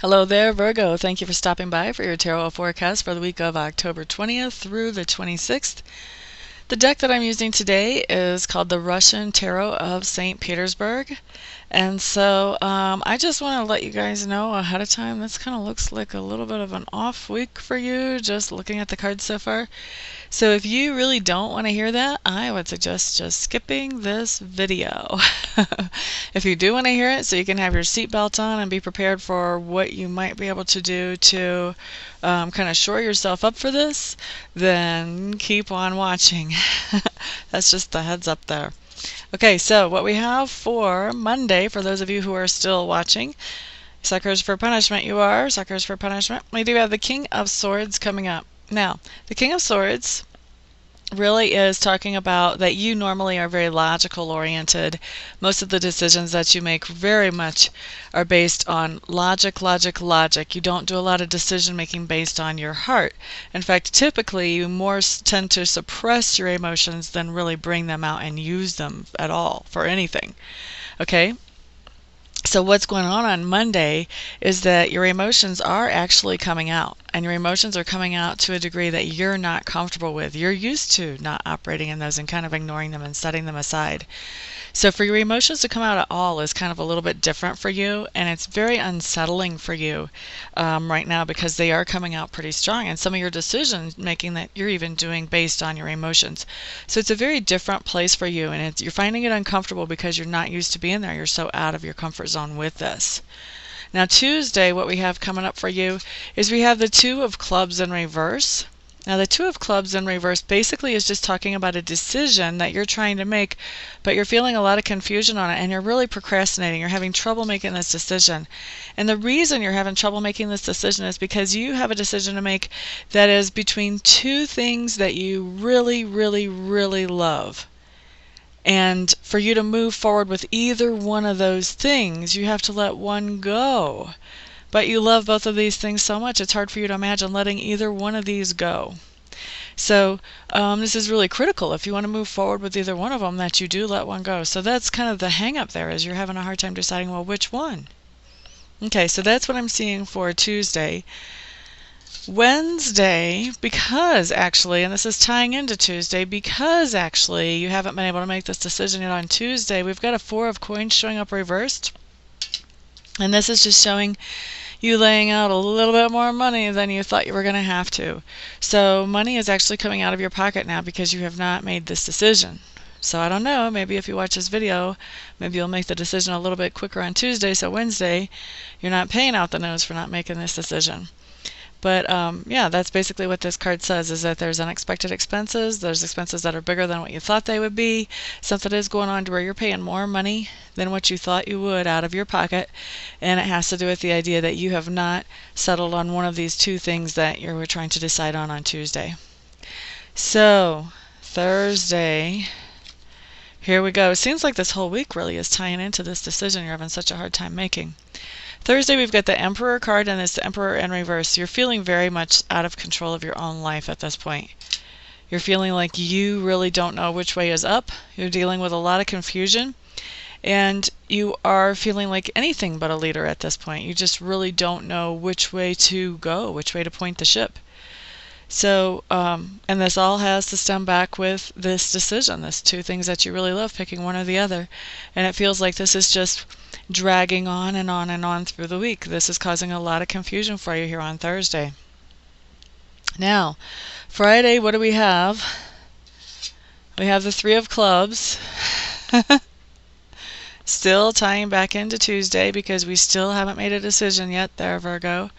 Hello there, Virgo. Thank you for stopping by for your tarot forecast for the week of October 20th through the 26th. The deck that I'm using today is called the Russian Tarot of St. Petersburg. And so I just want to let you guys know ahead of time, this kind of looks like a little bit of an off week for you, just looking at the cards so far. So if you really don't want to hear that, I would suggest just skipping this video. If you do want to hear it, so you can have your seatbelt on and be prepared for what you might be able to do to kind of shore yourself up for this, then keep on watching. That's just the heads up there. Okay, so what we have for Monday, for those of you who are still watching, suckers for punishment you are, suckers for punishment. We do have the King of Swords coming up. Now, the King of Swords really is talking about that you normally are very logical oriented. Most of the decisions that you make very much are based on logic. You don't do a lot of decision making based on your heart. In fact, typically you more tend to suppress your emotions than really bring them out and use them at all for anything. Okay? So what's going on Monday is that your emotions are actually coming out, and your emotions are coming out to a degree that you're not comfortable with. You're used to not operating in those and kind of ignoring them and setting them aside. So for your emotions to come out at all is kind of a little bit different for you, and it's very unsettling for you right now because they are coming out pretty strong, and some of your decision making that you're even doing based on your emotions. So it's a very different place for you, and you're finding it uncomfortable because you're not used to being there. You're so out of your comfort zone with this. Now Tuesday, what we have coming up for you is we have the Two of Clubs in reverse. Now the Two of Clubs in reverse basically is just talking about a decision that you're trying to make, but you're feeling a lot of confusion on it and you're really procrastinating. You're having trouble making this decision. And the reason you're having trouble making this decision is because you have a decision to make that is between two things that you really love. And for you to move forward with either one of those things, you have to let one go. But you love both of these things so much, it's hard for you to imagine letting either one of these go. So this is really critical if you want to move forward with either one of them, that you do let one go. So that's kind of the hang up there, is you're having a hard time deciding, well, which one? Okay, so that's what I'm seeing for Tuesday. Wednesday, because actually, and this is tying into Tuesday, because actually you haven't been able to make this decision yet on Tuesday, we've got a Four of Coins showing up reversed. And this is just showing you laying out a little bit more money than you thought you were going to have to. So money is actually coming out of your pocket now because you have not made this decision. So I don't know, maybe if you watch this video, maybe you'll make the decision a little bit quicker on Tuesday, so Wednesday you're not paying out the nose for not making this decision. But yeah, that's basically what this card says, is that there's unexpected expenses. There's expenses that are bigger than what you thought they would be. Something is going on to where you're paying more money than what you thought you would out of your pocket. And it has to do with the idea that you have not settled on one of these two things that you were trying to decide on Tuesday. So Thursday, here we go. It seems like this whole week really is tying into this decision you're having such a hard time making. Thursday, we've got the Emperor card, and it's the Emperor in reverse. You're feeling very much out of control of your own life at this point. You're feeling like you really don't know which way is up. You're dealing with a lot of confusion, and you are feeling like anything but a leader at this point. You just really don't know which way to go, which way to point the ship. So, and this all has to stem back with this decision, this two things that you really love, picking one or the other. And it feels like this is just dragging on and on and on through the week. This is causing a lot of confusion for you here on Thursday. Now, Friday, what do we have? We have the Three of Clubs. Still tying back into Tuesday because we still haven't made a decision yet there, Virgo.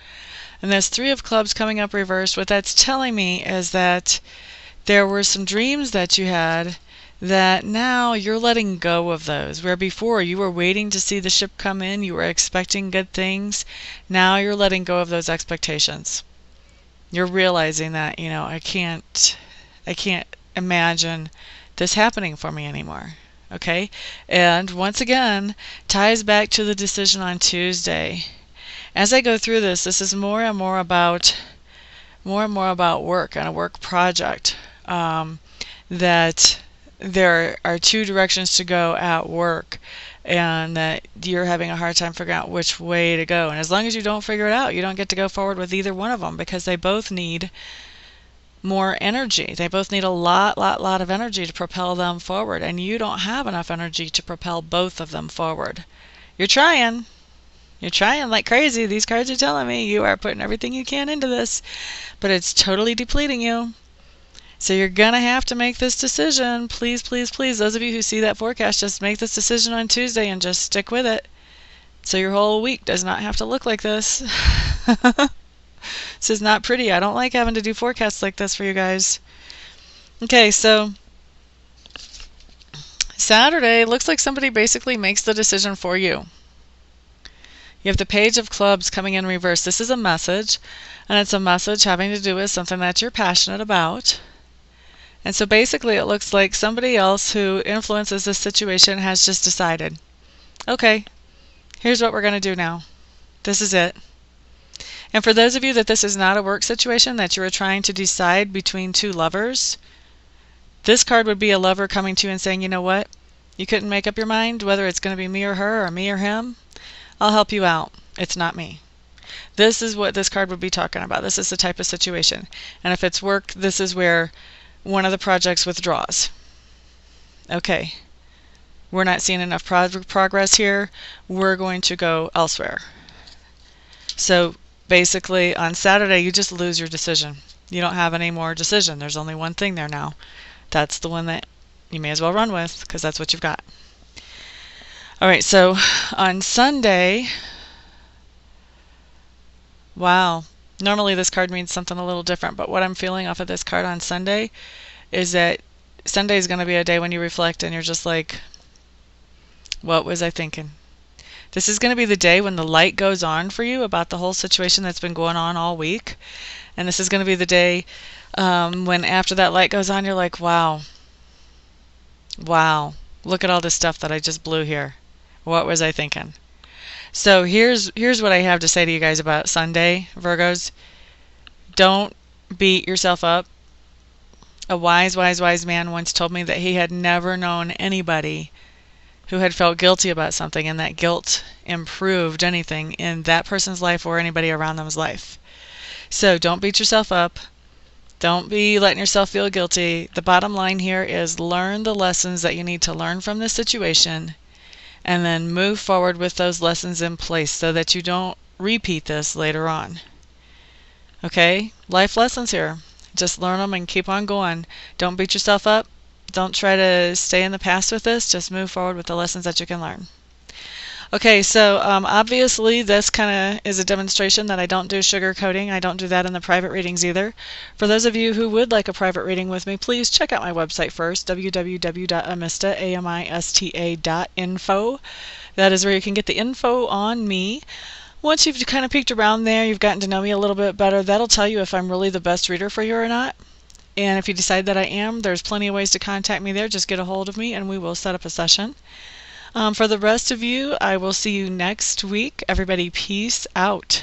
And there's Three of Clubs coming up reversed. What that's telling me is that there were some dreams that you had that now you're letting go of those. Where before you were waiting to see the ship come in, you were expecting good things. Now you're letting go of those expectations. You're realizing that, you know, I can't imagine this happening for me anymore. Okay? And once again, ties back to the decision on Tuesday. As I go through this, this is more and more about work and a work project. That there are two directions to go at work. and that you're having a hard time figuring out which way to go. And as long as you don't figure it out, you don't get to go forward with either one of them, because they both need more energy. They both need a lot of energy to propel them forward, and you don't have enough energy to propel both of them forward. You're trying. You're trying like crazy. These cards are telling me you are putting everything you can into this, but it's totally depleting you. So you're going to have to make this decision. Please, please, please, those of you who see that forecast, just make this decision on Tuesday and just stick with it. So your whole week does not have to look like this. This is not pretty. I don't like having to do forecasts like this for you guys. Okay, so Saturday looks like somebody basically makes the decision for you. You have the Page of Clubs coming in reverse. This is a message, and it's a message having to do with something that you're passionate about. And so basically it looks like somebody else who influences this situation has just decided, okay, here's what we're going to do now. This is it. And for those of you that this is not a work situation, that you are trying to decide between two lovers, this card would be a lover coming to you and saying, you know what, you couldn't make up your mind whether it's going to be me or her or me or him. I'll help you out. It's not me. This is what this card would be talking about. This is the type of situation. And if it's work, this is where one of the projects withdraws. Okay, we're not seeing enough progress here. We're going to go elsewhere. So basically on Saturday you just lose your decision. You don't have any more decision. There's only one thing there now. That's the one that you may as well run with, because that's what you've got. Alright, so on Sunday, wow, normally this card means something a little different, but what I'm feeling off of this card on Sunday is that Sunday is going to be a day when you reflect and you're just like, what was I thinking? This is going to be the day when the light goes on for you about the whole situation that's been going on all week. And this is going to be the day when after that light goes on, you're like, wow, look at all this stuff that I just blew here. What was I thinking? So here's what I have to say to you guys about Sunday, Virgos. Don't beat yourself up. A wise man once told me that he had never known anybody who had felt guilty about something and that guilt improved anything in that person's life or anybody around them's life. So don't beat yourself up. Don't be letting yourself feel guilty. The bottom line here is learn the lessons that you need to learn from this situation, and then move forward with those lessons in place so that you don't repeat this later on. Okay? Life lessons here. Just learn them and keep on going. Don't beat yourself up. Don't try to stay in the past with this. Just move forward with the lessons that you can learn. Okay, so obviously this kind of is a demonstration that I don't do sugarcoating. I don't do that in the private readings either. For those of you who would like a private reading with me, please check out my website first, www.amista.info. That is where you can get the info on me. Once you've kind of peeked around there, you've gotten to know me a little bit better, that'll tell you if I'm really the best reader for you or not. And if you decide that I am, there's plenty of ways to contact me there. Just get a hold of me and we will set up a session. For the rest of you, I will see you next week. Everybody, peace out.